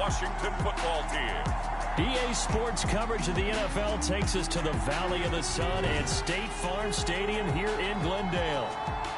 Washington football team. EA Sports coverage of the NFL takes us to the Valley of the Sun and State Farm Stadium here in Glendale.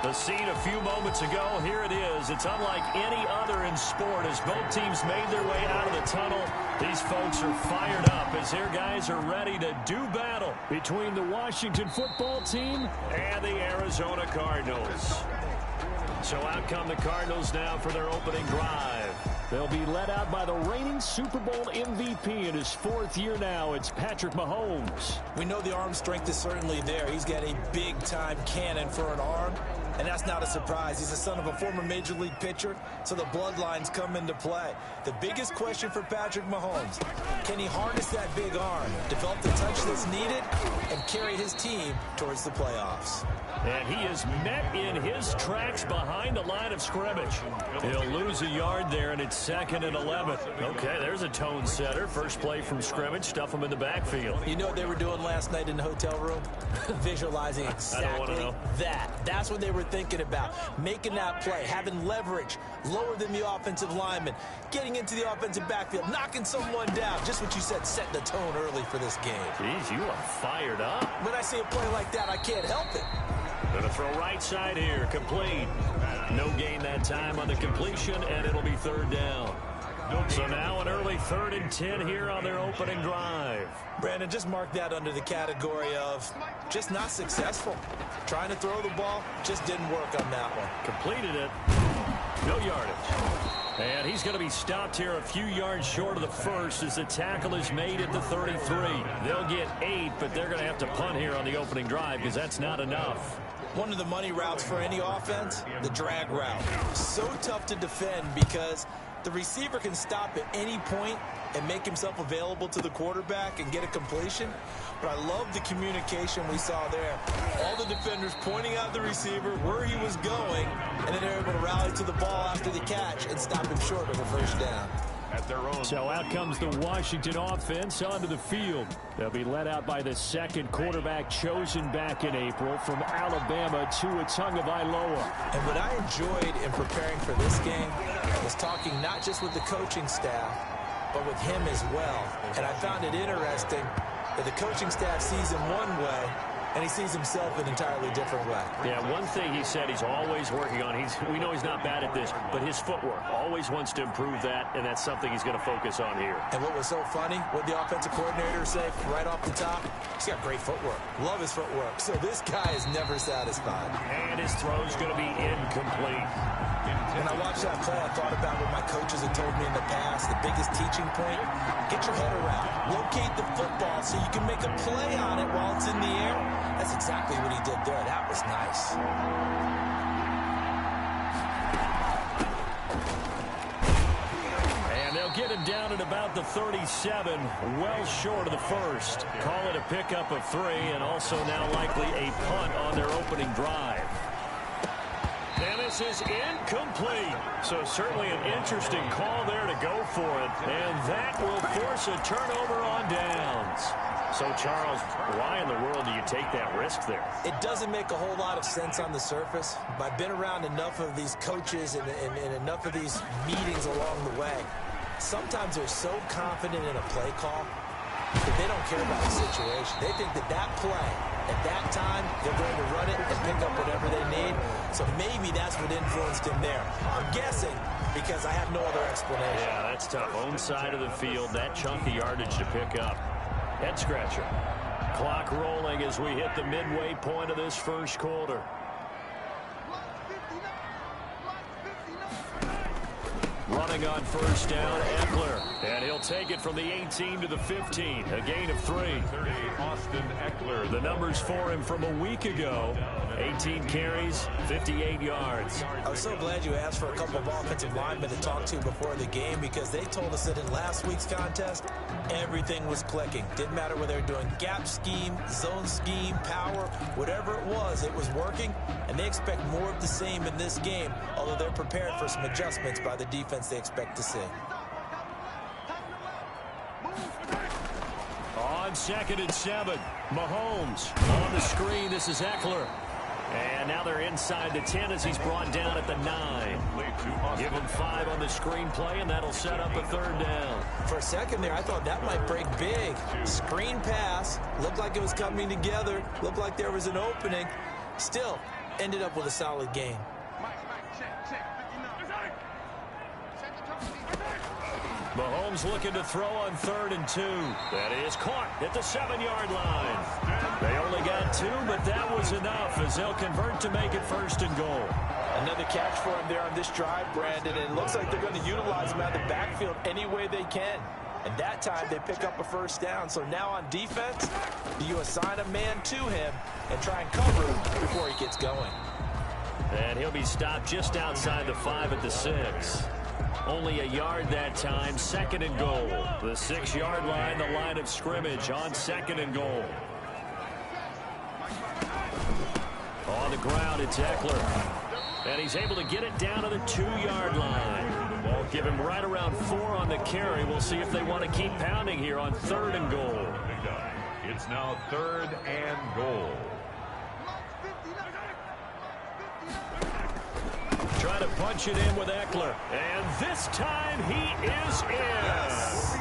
The scene a few moments ago, here it is. It's unlike any other in sport as both teams made their way out of the tunnel. These folks are fired up as their guys are ready to do battle between the Washington football team and the Arizona Cardinals. So out come the Cardinals now for their opening drive. They'll be led out by the reigning Super Bowl MVP in his fourth year now. It's Patrick Mahomes. We know the arm strength is certainly there. He's got a big-time cannon for an arm, and that's not a surprise. He's the son of a former Major League pitcher, so the bloodlines come into play. The biggest question for Patrick Mahomes, can he harness that big arm, develop the touch that's needed, and carry his team towards the playoffs? And he is met in his tracks behind the line of scrimmage. He'll lose a yard there, and it's 2nd and 11. Okay, there's a tone setter. First play from scrimmage, stuff him in the backfield. You know what they were doing last night in the hotel room? Visualizing exactly that. That's what they were thinking about. Making that play, having leverage, lower than the offensive lineman, getting into the offensive backfield, knocking someone down. Just what you said, set the tone early for this game. Jeez, you are fired up. When I see a play like that, I can't help it. Going to throw right side here, complete. No gain that time on the completion, and it'll be 3rd down. So now an early 3rd and 10 here on their opening drive. Brandon, just mark that under the category of just not successful. Trying to throw the ball, just didn't work on that one. Completed it. No yardage. And he's going to be stopped here a few yards short of the first as the tackle is made at the 33. They'll get 8, but they're going to have to punt here on the opening drive because that's not enough. One of the money routes for any offense, the drag route. So tough to defend because the receiver can stop at any point and make himself available to the quarterback and get a completion. But I love the communication we saw there. All the defenders pointing out the receiver, where he was going, and then they're able to rally to the ball after the catch and stop him short of a first down. At their own. So out comes the Washington offense onto the field. They'll be led out by the second quarterback chosen back in April from Alabama, Tua Tagovailoa. And what I enjoyed in preparing for this game was talking not just with the coaching staff, but with him as well. And I found it interesting that the coaching staff sees him one way, and he sees himself an entirely different way. Yeah, one thing he said he's always working on, we know he's not bad at this, but his footwork, always wants to improve that, and that's something he's going to focus on here. And what was so funny, what the offensive coordinator say right off the top, he's got great footwork. Love his footwork. So this guy is never satisfied. And his throw's going to be incomplete. When I watched that play, I thought about what my coaches had told me in the past. The biggest teaching point, get your head around. Locate the football so you can make a play on it while it's in the air. That's exactly what he did there. That was nice. And they'll get him down at about the 37, well short of the first. Call it a pickup of 3, and also now likely a punt on their opening drive. And this is incomplete. So certainly an interesting call there to go for it. And that will force a turnover on downs. So, Charles, why in the world do you take that risk there? It doesn't make a whole lot of sense on the surface. But I've been around enough of these coaches and enough of these meetings along the way. Sometimes they're so confident in a play call that they don't care about the situation. They think that that play, at that time, they're going to run it and pick up whatever they need. So maybe that's what influenced him there. I'm guessing because I have no other explanation. Yeah, that's tough. Own side of the field, that chunky yardage to pick up. Head scratcher. Clock rolling as we hit the midway point of this first quarter. Running on first down, Eckler. And he'll take it from the 18 to the 15. A gain of 3. Austin Eckler. The numbers for him from a week ago. 18 carries, 58 yards. I was so glad you asked for a couple of offensive linemen to talk to before the game because they told us that in last week's contest, everything was clicking. Didn't matter whether they were doing gap scheme, zone scheme, power, whatever it was working. And they expect more of the same in this game, although they're prepared for some adjustments by the defense they expect to see. On 2nd and 7, Mahomes on the screen. This is Eckler. And now they're inside the 10 as he's brought down at the 9. Give him 5 on the screenplay, and that'll set up a 3rd down. For a second there, I thought that might break big. Screen pass. Looked like it was coming together. Looked like there was an opening. Still, ended up with a solid gain. Mahomes looking to throw on 3rd and 2. That is caught at the 7-yard line. They only got 2, but that was enough as they'll convert to make it 1st and goal. Another catch for him there on this drive, Brandon, and it looks like they're going to utilize him out of the backfield any way they can. And that time they pick up a 1st down. So now on defense, you assign a man to him and try and cover him before he gets going. And he'll be stopped just outside the 5 at the 6. Only a yard that time, 2nd and goal. The 6-yard line, the line of scrimmage on 2nd and goal. On the ground, it's Eckler. And he's able to get it down to the 2-yard line. Ball give him right around 4 on the carry. We'll see if they want to keep pounding here on 3rd and goal. It's now 3rd and goal. Trying to punch it in with Eckler. And this time he is in. Yes.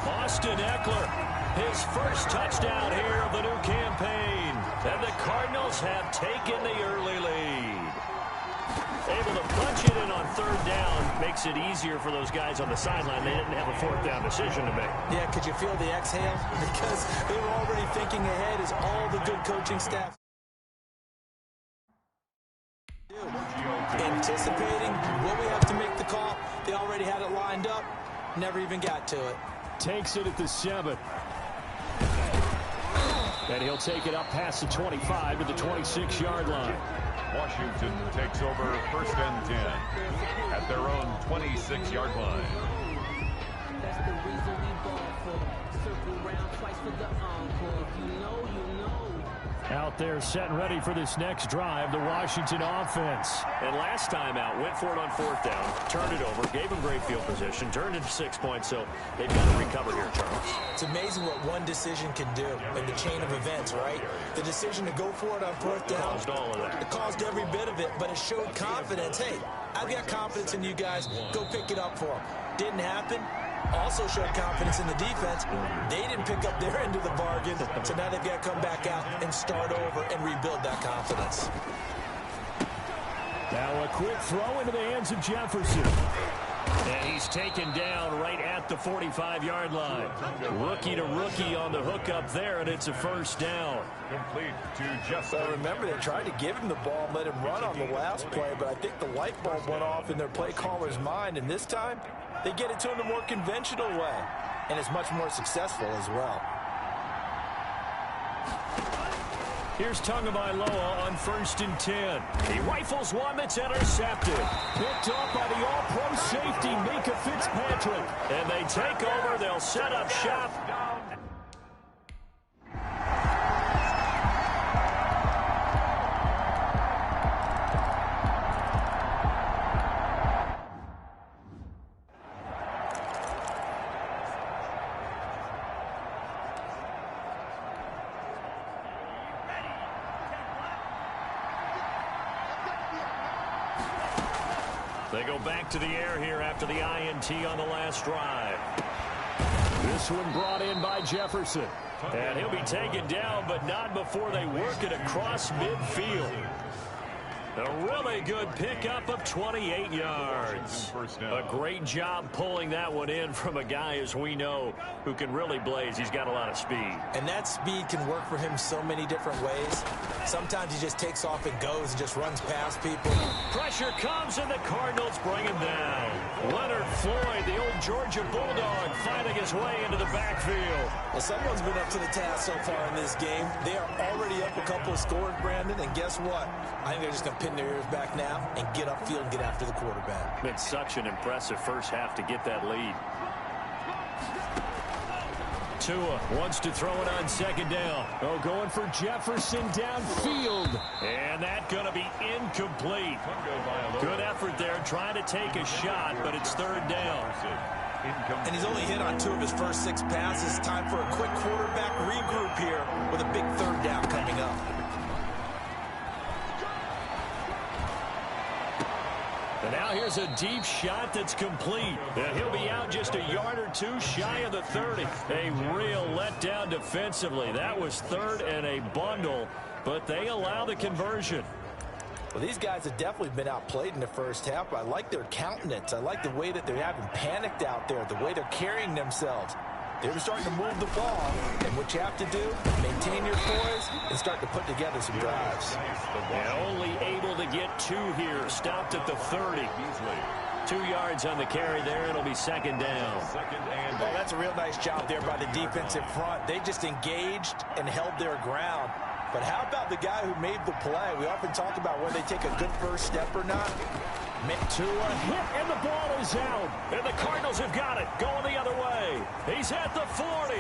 Austin Eckler, his first touchdown here of the new campaign. And the Cardinals have taken the early lead. Able to punch it in on 3rd down makes it easier for those guys on the sideline. They didn't have a 4th down decision to make. Yeah, could you feel the exhale? Because they were already thinking ahead as all the good coaching staff. Anticipating what we have to make the call. They already had it lined up. Never even got to it. Takes it at the 7. And he'll take it up past the 25 to the 26-yard line. Washington takes over 1st and 10 at their own 26-yard line. That's the reason we ball for. Circle round twice for the encore. If you know, you know. Out there set and ready for this next drive, the Washington offense. And last time out, went for it on 4th down, turned it over, gave them great field position, turned it to 6 points, so they've got to recover here, Charles. It's amazing what one decision can do in the chain of events, right? The decision to go for it on 4th down. Caused all of that. It caused every bit of it, but it showed confidence. Hey, I've got confidence in you guys. Go pick it up for them. Didn't happen. Also showed confidence in the defense. They didn't pick up their end of the bargain, so now they've got to come back out and start over and rebuild that confidence. Now a quick throw into the hands of Jefferson. And he's taken down right at the 45-yard line. Rookie to rookie on the hook up there, and it's a 1st down. Complete to Jefferson. Well, remember, they tried to give him the ball and let him run on the last play, but I think the light bulb went off in their play caller's mind, and this time they get it to him the more conventional way, and it's much more successful as well. Here's Tagovailoa on 1st and 10. He rifles one that's intercepted. Picked up by the all-pro safety, Mika Fitzpatrick. And they take over. They'll set up shop. They go back to the air here after the INT on the last drive. This one brought in by Jefferson. And he'll be taken down, but not before they work it across midfield. A really good pickup of 28 yards. A great job pulling that one in from a guy, as we know, who can really blaze. He's got a lot of speed. And that speed can work for him so many different ways. Sometimes he just takes off and goes and just runs past people. Pressure comes, and the Cardinals bring him down. Leonard Floyd, the old Georgia Bulldog, fighting his way into the backfield. Well, someone's been up to the task so far in this game. They are already up a couple of scores, Brandon, and guess what? I think they're just going to pin their ears back now and get upfield and get after the quarterback. Been such an impressive first half to get that lead. Tua wants to throw it on 2nd down. Oh, going for Jefferson downfield. And that's going to be incomplete. Good effort there trying to take a shot, but it's 3rd down. And he's only hit on 2 of his first 6 passes. Time for a quick quarterback regroup here with a big 3rd down coming up. Now here's a deep shot that's complete. And he'll be out just a yard or two shy of the 30. A real letdown defensively. That was third and a bundle, but they allow the conversion. Well, these guys have definitely been outplayed in the first half, but I like their countenance. I like the way that they're having panicked out there, the way they're carrying themselves. They're starting to move the ball, and what you have to do, maintain your poise and start to put together some drives. And only able to get two here, stopped at the 30. 2 yards on the carry there. It'll be second down. Well, that's a real nice job there by the defensive front. They just engaged and held their ground. But how about the guy who made the play? We often talk about whether they take a good first step or not. To a hit, and the ball is out. And the Cardinals have got it, going the other way. He's at the 40.